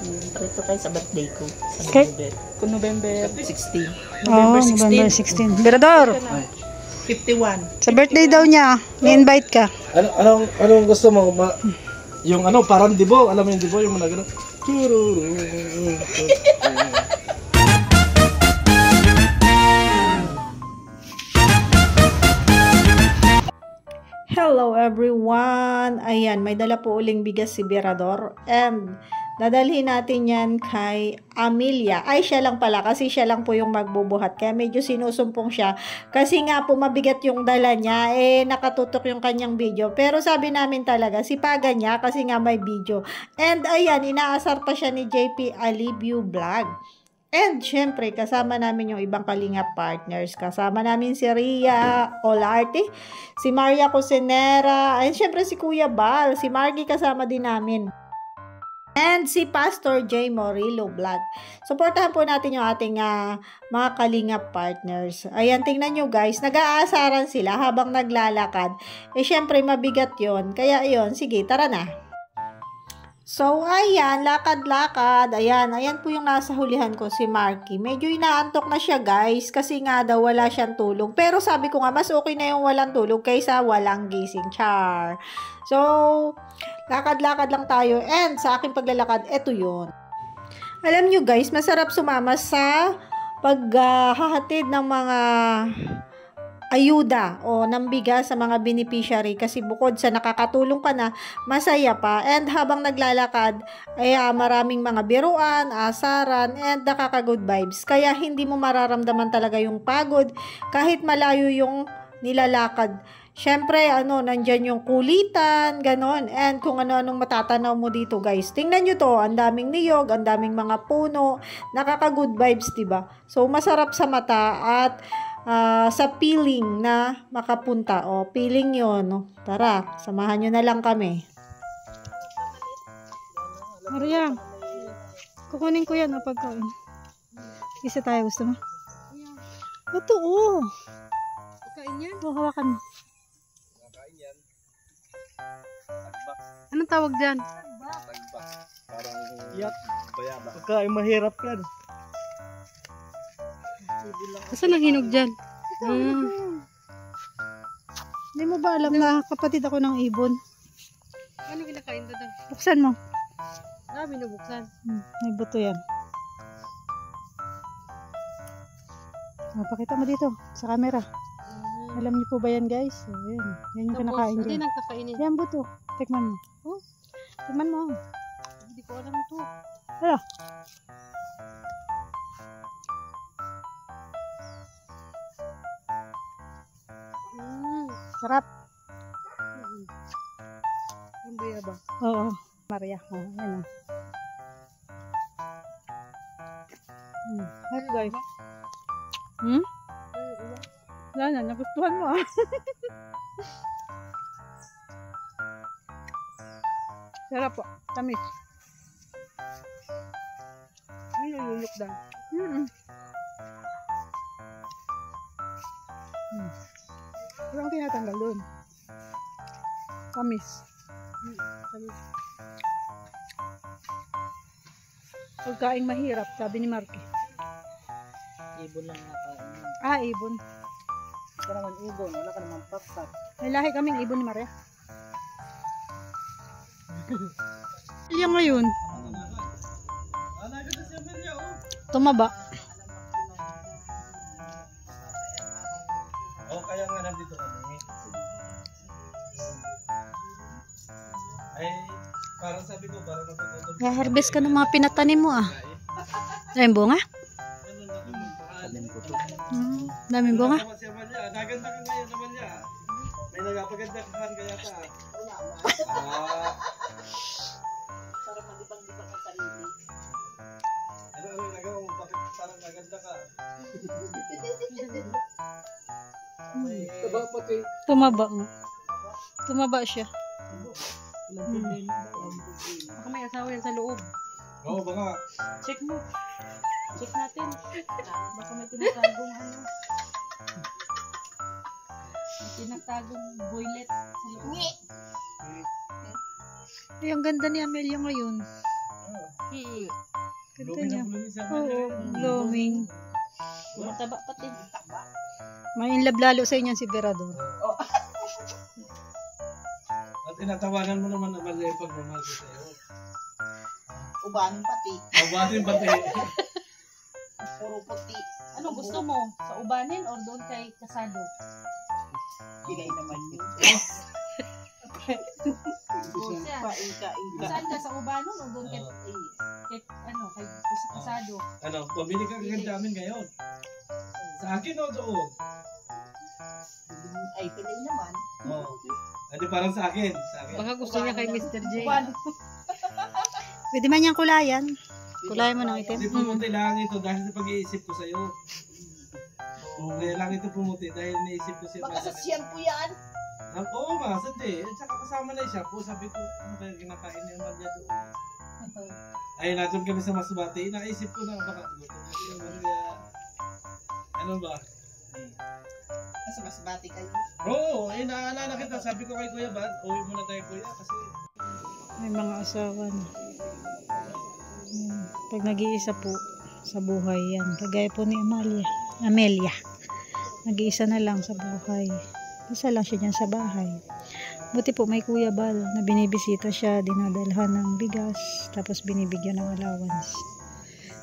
Rito kayo sa birthday ko. Sa Okay. November 16. Oh, November 16. Berador, 51. sa birthday daw niya, ni-invite ka. Anong gusto mo? Yung parang dibo. Alam mo yung dibo? Yung mga gano'n. Hello everyone! Ayan, may dala po uling bigas si Berador and dadalhin natin yan kay Amelia. Ay, siya lang pala kasi siya lang po yung magbubuhat. Kaya medyo sinusumpong siya kasi nga po mabigat yung dala niya. Nakatutok yung kanyang video. Pero sabi namin talaga, sipagan niya kasi nga may video. And ayan, inaasar pa siya ni JP Alibio Vlog. And syempre, kasama namin yung ibang Kalingap partners. Kasama namin si Ria Olarte, si Maria Cosenera, and syempre si Kuya Bal, si Margie kasama din namin. And si Pastor J. Morillo Vlog. Supportahan po natin yung ating mga Kalingap partners. Ayan, tingnan nyo guys, nag-aasaran sila habang naglalakad. Syempre, mabigat yon. Kaya yon, sige, tara na. So, ayan, lakad-lakad. Ayan po yung nasa hulihan ko, si Marky. Medyo inaantok na siya, guys, kasi nga daw wala siyang tulog. Pero sabi ko nga, mas okay na yung walang tulog kaysa walang gising. Char. So, lakad-lakad lang tayo. And sa aking paglalakad, eto yun. Alam nyo, guys, masarap sumama sa paghahatid ng mga ayuda o ng bigas sa mga beneficiary kasi bukod sa nakakatulong ka na, masaya pa. And habang naglalakad, ay maraming mga biruan, asaran, and nakaka-good vibes. Kaya hindi mo mararamdaman talaga yung pagod kahit malayo yung nilalakad. Syempre, nandyan yung kulitan, ganon. And kung ano-anong matatanaw mo dito, guys. Tingnan nyo to, ang daming niyog, ang daming mga puno, nakaka-good vibes, diba? So, masarap sa mata at sa feeling na makapunta. O, feeling yun. No? Tara, samahan nyo na lang kami. Maria, kukunin ko yan o pagkain. Isa tayo, gusto mo? Ito, oh. Pagkain yan? O, hawakan mo. Pagkain yan. Anong tawag dyan? Tagbak. Parang bayaba. Pagkain mahirap yan. Saan naghinog dyan? Hindi mo ba alam na kapatid ako ng ibon? Ano kinakain doon? Buksan mo. Binubuksan. May buto yan. Pakita mo dito sa camera. Alam niyo po ba yan, guys? Yan yung kinakain Hindi dyan. nagkakainin. Yan buto. Tikman mo. Oh? Tikman mo. Hindi ko alam ito. Hala. Sarap. Ang bayaba. Oo. Maria. Yan. Hi guys. Wala na. Nagustuhan mo Sarap po. Tamis. Ano nilulok daw? Walang tinatanggal doon. Tamis. Tamis. Pagkain mahirap, sabi ni Marky. Ibon lang nakain. Ibon. Ito naman ibon. Wala ka naman pakpak. May lahi kaming ibon ni Maria. Iya ngayon. Tumaba. Kaya nga nandito kami. Ay, parang sabi ko, parang natutunan. Harvest ka ng mga pinatanim mo Daming bunga? Tanim ko to. Daming bunga? Naganda ka ngayon naman niya. May nagapaganda ka kaya ka. Para malibang-libang ang sarili. Ano nagawa mo? Bakit parang naganda ka? Tumaba nga. Tumaba siya. Baka may asawa yan sa loob. Oo, baka. Check mo. Check natin. Baka may tinatagong may tinatagong boylet sa loob. Ay, ang ganda ni Amelia ngayon. Ganda niya. Oo, blooming. Mataba pati. May inlove lalo sa inyo si Berador. At tinatawanan mo naman naman yung pagmamahal ko sa'yo. Ubanin pati. Mabatin pati. Puro puti. Anong gusto mo? Sa ubanin or doon kay kasado? Kilay naman yun. Siya. Paingka. Saan ka? Sa ubanon o doon kay sa kasado? Ano, pabili ka kagad namin ngayon. Sa akin o doon? Ay, pilay naman. Oo. Hindi parang sa akin. Sa akin. Baka gusto niya kay Mr. J. Ubanon. Pwede man niyang kulayan. Kulayan mo ng itim. Hindi pumuti lang ito dahil sa pag-iisip ko sa'yo. Kaya lang ito pumuti dahil naisip ko siya. Baka sa shampoo yan. Oo nga, sandi. At saka kasama na yung shampoo. Sabi ko, ano ba yung kinakain niya Malia doon? Ay, natin kami sa Masbate. Naisip ko na baka gusto ko siya Malia. Ano ba? Nasa Masbate kayo. Oo, naalala kita. Sabi ko kay Kuya Bad, uwi muna tayo Kuya kasi May mga asawa na. Pag nag-iisa po sa buhay yan. Kagaya po ni Amelia. Nag-iisa na lang sa buhay. Isa lang siya dyan sa bahay. Buti po may Kuya Bal na binibisita siya, dinadalhan ng bigas, tapos binibigyan ng allowance.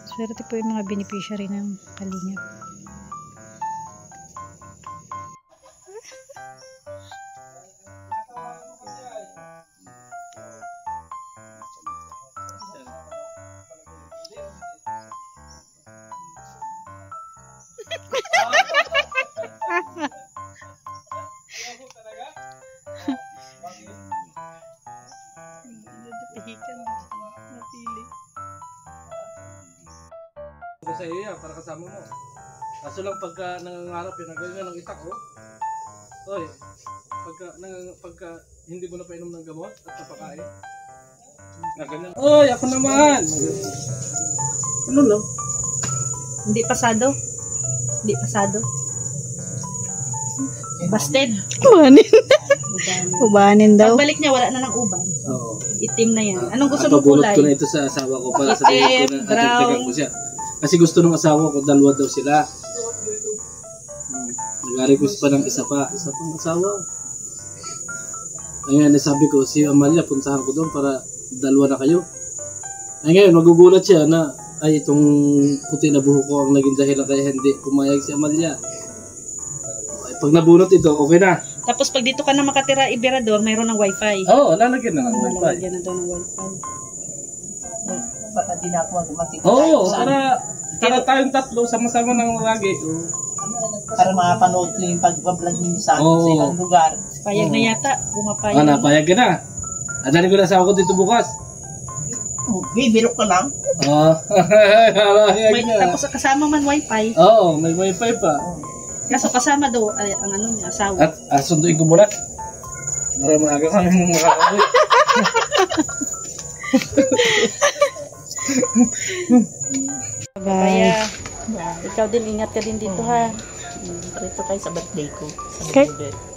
Swerte po yung mga beneficiary ng Kalingap. ko sa iyo yan para kasama mo. Kaso lang pagka nangangarap yan, ang ganyan ng itak oh. Oy, pagka hindi mo na painom ng gamot at napakain. Na ganyan. Oy, ako naman. Ano lang? Hindi pasado. Hindi pasado. Busted. Ubanin. Ubanin daw. Pagbalik niya, wala na ng uban. Oo. Itim na yan. Anong gusto At mo pabunot kulay? ko na ito sa asawa ko para sa ko na brown. atagtagan ko siya. Kasi gusto ng asawa ko, dalawa daw sila. Nag-request pa ng isa pang asawa. Ngayon, sabi ko, si Amalia, puntahan ko doon para dalawa na kayo. Ay ngayon, magugulat siya na, ay itong puti na buhok ko ang naging dahilan kaya hindi pumayag si Amalia. Ay, pag nabunot ito, okay na. Tapos pag dito ka na makatira, Iberador, mayroon ng wifi. Oo, lalagyan na ng wifi. Lalagyan na daw ng wifi. Baka di na ako matikita. Oo, para tayong tatlo, sama-sama ng lagi. Para makapanood ko yung pag-vlog niyo sa Oo. ibang lugar. Payag na yata. Pumapayag. Ah, napayag ka na. Adali ko na asawa ko dito bukas. Bibiro ka lang. Oo. May, tapos kasama man wifi. Oo, may wifi pa. Kaso kasama daw ay, ang ano niya, asawa. At sunduin ko muna. Para maaga kami makakauwi. Kaya, ikaw din, ingat ka din dito ha. Dito kayo sa birthday ko. Okay.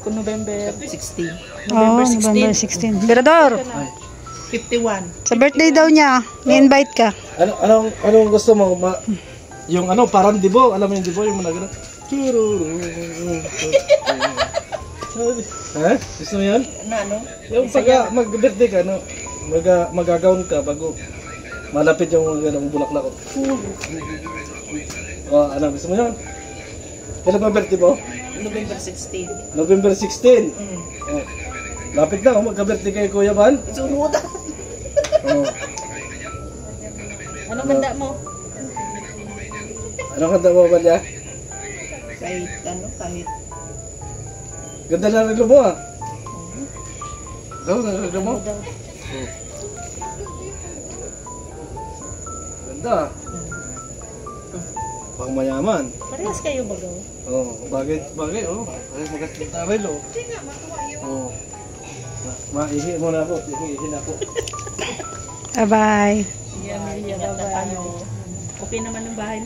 Kung November 16. Oo, November 16. Berador, 51. sa birthday daw niya, ni-invite ka. Anong gusto mo? Yung ano, parang dibo. Alam mo yung dibo? Yung mga gano'n. Ha? Gusto mo yan? Ano? Yung pag mag-birthday ka, no? Magagawin ka bago malapit yung ganong bulaklak ko. Oh, ano, gusto mo yan? Kailan ba birthday mo? November 16. November 16. Oh. Lapit na, magka-birthday kay Kuya Ban. Sunod. Oh. Anong handa mo? Anong kanta mo ba niya? Kahit. Ganda na rin mo ah. Daw, nagagam mo? Ganda. Pang mayaman. Parehas kayo bagaw. Oh, bagay oh. Ay maganda rin oh. Oh. Maihi mo na ako, ihi na ako. Bye-bye. Sige, Amelia, bye-bye. Okay naman ang bahay